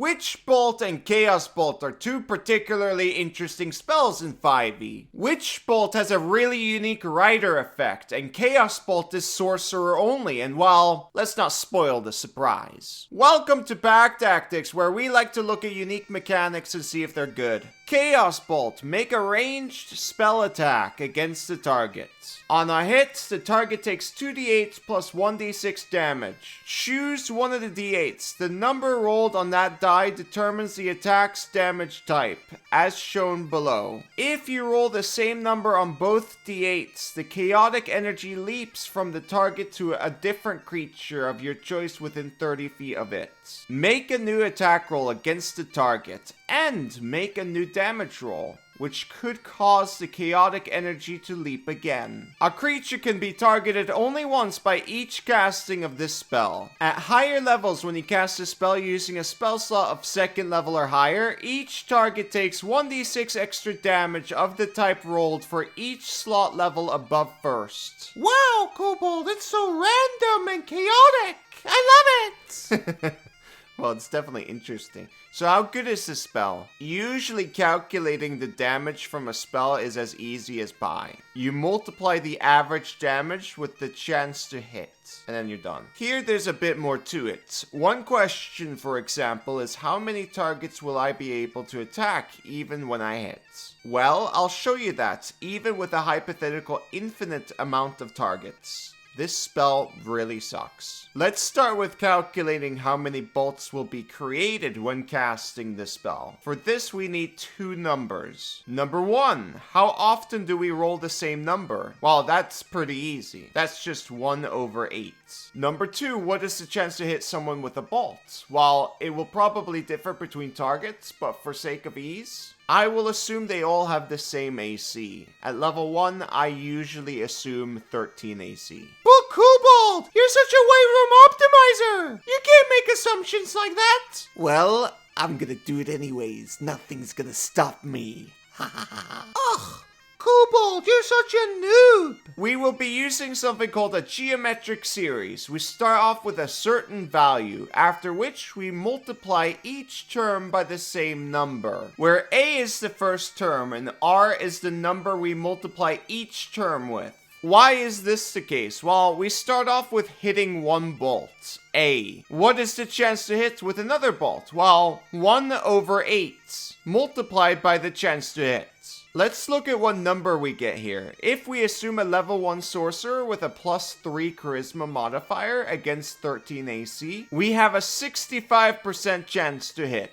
Witch Bolt and Chaos Bolt are two particularly interesting spells in 5e. Witch Bolt has a really unique rider effect, and Chaos Bolt is sorcerer only, and well, let's not spoil the surprise. Welcome to Pack Tactics, where we like to look at unique mechanics and see if they're good. Chaos Bolt. Make a ranged spell attack against the target. On a hit, the target takes 2d8 plus 1d6 damage. Choose one of the d8s. The number rolled on that die determines the attack's damage type, as shown below. If you roll the same number on both d8s, the chaotic energy leaps from the target to a different creature of your choice within 30 feet of it. Make a new attack roll against the target, and make a new damage roll, which could cause the chaotic energy to leap again. A creature can be targeted only once by each casting of this spell. At higher levels, when you cast a spell using a spell slot of 2nd level or higher, each target takes 1d6 extra damage of the type rolled for each slot level above 1st. Wow, Kobold, it's so random and chaotic! I love it! Well, it's definitely interesting. So how good is this spell? Usually calculating the damage from a spell is as easy as pie. You multiply the average damage with the chance to hit, and then you're done. Here there's a bit more to it. One question, for example, is how many targets will I be able to attack even when I hit? Well, I'll show you that, even with a hypothetical infinite amount of targets. This spell really sucks. Let's start with calculating how many bolts will be created when casting the spell. For this, we need two numbers. Number 1, how often do we roll the same number? Well, that's pretty easy. That's just 1 over 8. Number 2, what is the chance to hit someone with a bolt? Well, it will probably differ between targets, but for sake of ease, I will assume they all have the same AC. At level 1, I usually assume 13 AC. But Kobold, you're such a weight room optimizer! You can't make assumptions like that! Well, I'm gonna do it anyways. Nothing's gonna stop me. Ugh! Kobold, you're such a noob! We will be using something called a geometric series. We start off with a certain value, after which we multiply each term by the same number, where A is the first term and R is the number we multiply each term with. Why is this the case? Well, we start off with hitting one bolt, A. What is the chance to hit with another bolt? Well, 1 over 8, multiplied by the chance to hit. Let's look at what number we get here. If we assume a level 1 sorcerer with a +3 charisma modifier against 13 AC, we have a 65% chance to hit.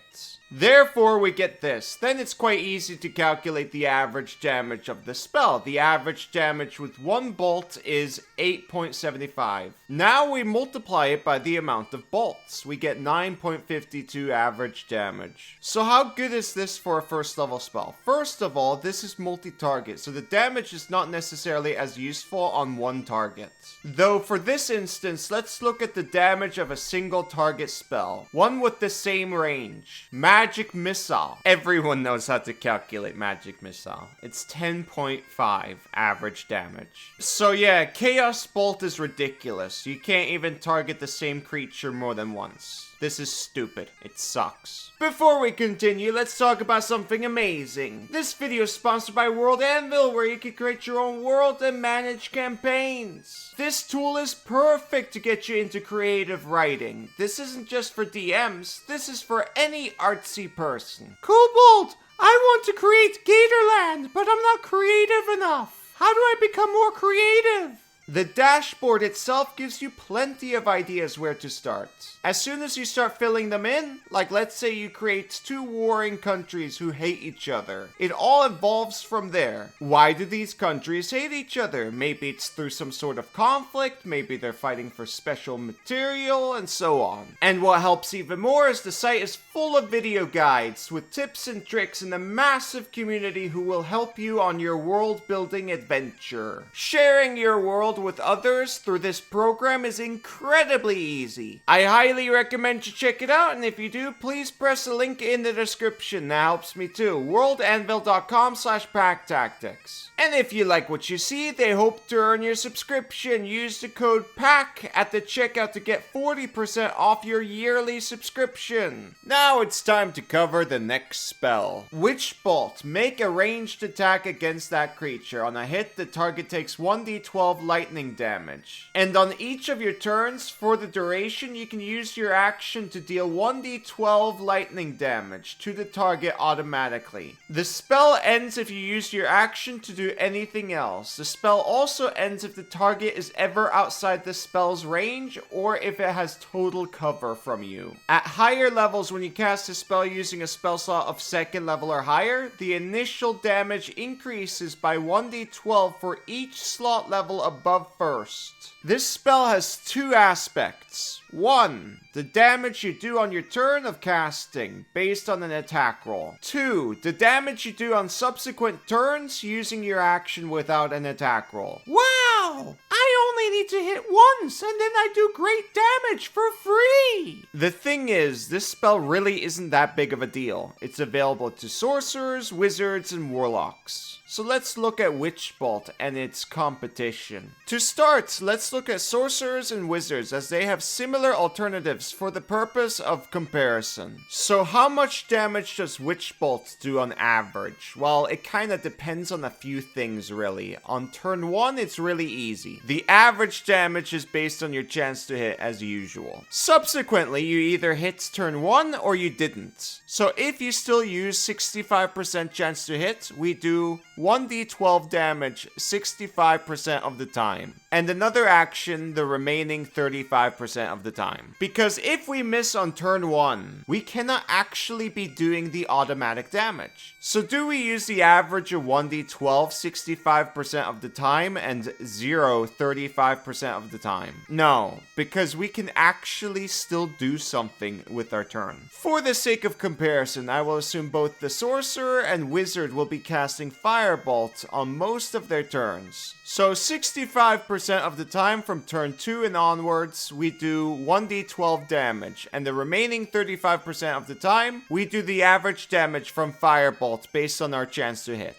Therefore, we get this. Then it's quite easy to calculate the average damage of the spell. The average damage with one bolt is 8.75. Now we multiply it by the amount of bolts. We get 9.52 average damage. So how good is this for a first level spell? First of all, this is multi-target, so the damage is not necessarily as useful on one target. Though for this instance, let's look at the damage of a single target spell. One with the same range. Magic Missile. Everyone knows how to calculate Magic Missile. It's 10.5 average damage. So yeah, Chaos Bolt is ridiculous. You can't even target the same creature more than once. This is stupid. It sucks. Before we continue, let's talk about something amazing. This video is sponsored by World Anvil, where you can create your own world and manage campaigns. This tool is perfect to get you into creative writing. This isn't just for DMs, this is for any artsy person. Kobold, I want to create Gatorland, but I'm not creative enough. How do I become more creative? The dashboard itself gives you plenty of ideas where to start. As soon as you start filling them in, like let's say you create two warring countries who hate each other, it all evolves from there. Why do these countries hate each other? Maybe it's through some sort of conflict, maybe they're fighting for special material, and so on. And what helps even more is the site is full of video guides with tips and tricks and a massive community who will help you on your world building adventure. Sharing your world with others through this program is incredibly easy. I highly recommend you check it out, and if you do, please press the link in the description. That helps me too. worldanvil.com/packtactics. And if you like what you see, they hope to earn your subscription. Use the code PACK at the checkout to get 40% off your yearly subscription. Now it's time to cover the next spell. Witch Bolt. Make a ranged attack against that creature. On a hit, the target takes 1d12 lightning damage. And on each of your turns, for the duration, you can use your action to deal 1d12 lightning damage to the target automatically. The spell ends if you use your action to do anything else. The spell also ends if the target is ever outside the spell's range or if it has total cover from you. At higher levels, when you cast a spell using a spell slot of 2nd level or higher, the initial damage increases by 1d12 for each slot level above 1st. This spell has 2 aspects. 1. The damage you do on your turn of casting, based on an attack roll. 2. The damage you do on subsequent turns using your action without an attack roll. Wow! I only need to hit once, and then I do great damage for free! The thing is, this spell really isn't that big of a deal. It's available to sorcerers, wizards, and warlocks. So let's look at Witch Bolt and its competition. To start, let's look at sorcerers and wizards as they have similar alternatives for the purpose of comparison. So how much damage does Witch Bolt do on average? Well, it kinda depends on a few things really. On turn 1, it's really easy. The average damage is based on your chance to hit as usual. Subsequently, you either hit turn 1 or you didn't. So if you still use 65% chance to hit, we do 1d12 damage 65% of the time, and another action the remaining 35% of the time. Because if we miss on turn 1, we cannot actually be doing the automatic damage. So do we use the average of 1d12 65% of the time and 0 35% of the time? No, because we can actually still do something with our turn. For the sake of comparison, I will assume both the sorcerer and wizard will be casting Firebolt on most of their turns. So 65% of the time from turn 2 and onwards, we do 1d12 damage, and the remaining 35% of the time, we do the average damage from Firebolt based on our chance to hit,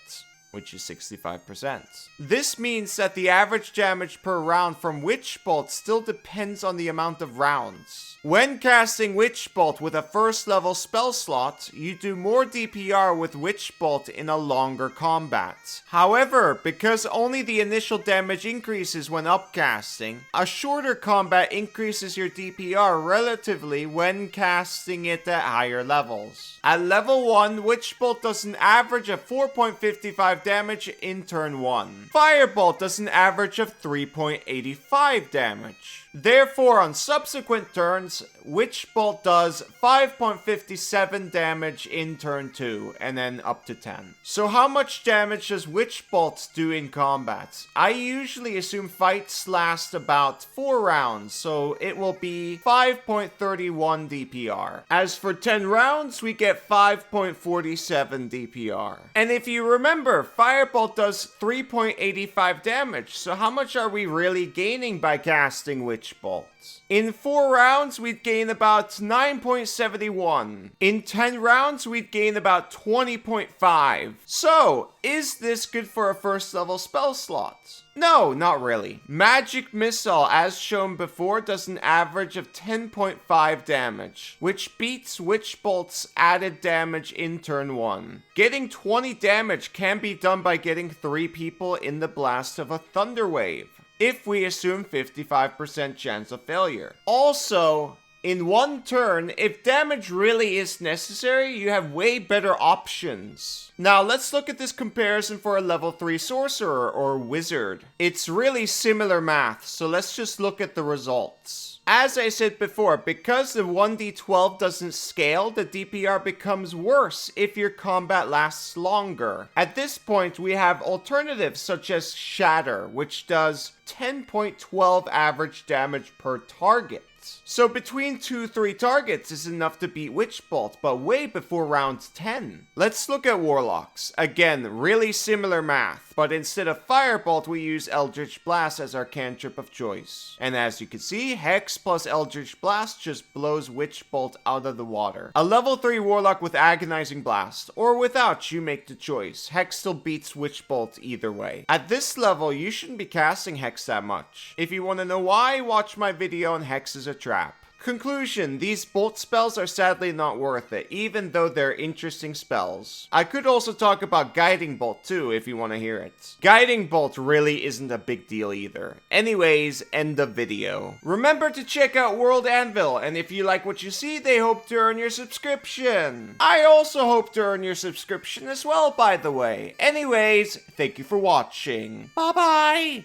which is 65%. This means that the average damage per round from Witch Bolt still depends on the amount of rounds. When casting Witch Bolt with a 1st level spell slot, you do more DPR with Witch Bolt in a longer combat. However, because only the initial damage increases when upcasting, a shorter combat increases your DPR relatively when casting it at higher levels. At level 1, Witch Bolt does an average of 4.55 damage in turn 1. Firebolt does an average of 3.85 damage. Therefore, on subsequent turns, Witch Bolt does 5.57 damage in turn 2, and then up to 10. So how much damage does Witch Bolt do in combat? I usually assume fights last about 4 rounds, so it will be 5.31 DPR. As for 10 rounds, we get 5.47 DPR. And if you remember, Firebolt does 3.85 damage, so how much are we really gaining by casting Witch Bolt? In 4 rounds, we'd gain about 9.71. In 10 rounds, we'd gain about 20.5. So, is this good for a 1st level spell slot? No, not really. Magic Missile, as shown before, does an average of 10.5 damage, which beats Witch Bolt's added damage in turn 1. Getting 20 damage can be done by getting 3 people in the blast of a Thunder Wave, if we assume 55% chance of failure. Also, in 1 turn, if damage really is necessary, you have way better options. Now, let's look at this comparison for a level 3 sorcerer or wizard. It's really similar math, so let's just look at the results. As I said before, because the 1d12 doesn't scale, the DPR becomes worse if your combat lasts longer. At this point, we have alternatives such as Shatter, which does 10.12 average damage per target. So between 2-3 targets is enough to beat Witch Bolt, but way before round 10. Let's look at Warlocks. Again, really similar math, but instead of Firebolt we use Eldritch Blast as our cantrip of choice. And as you can see, Hex plus Eldritch Blast just blows Witch Bolt out of the water. A level 3 Warlock with Agonizing Blast, or without, you make the choice. Hex still beats Witch Bolt either way. At this level, you shouldn't be casting Hex that much. If you want to know why, watch my video on Hex is a Trap. Conclusion, these bolt spells are sadly not worth it, even though they're interesting spells. I could also talk about Guiding Bolt too, if you want to hear it. Guiding Bolt really isn't a big deal either. Anyways, end of video. Remember to check out World Anvil, and if you like what you see, they hope to earn your subscription. I also hope to earn your subscription as well, by the way. Anyways, thank you for watching. Bye-bye.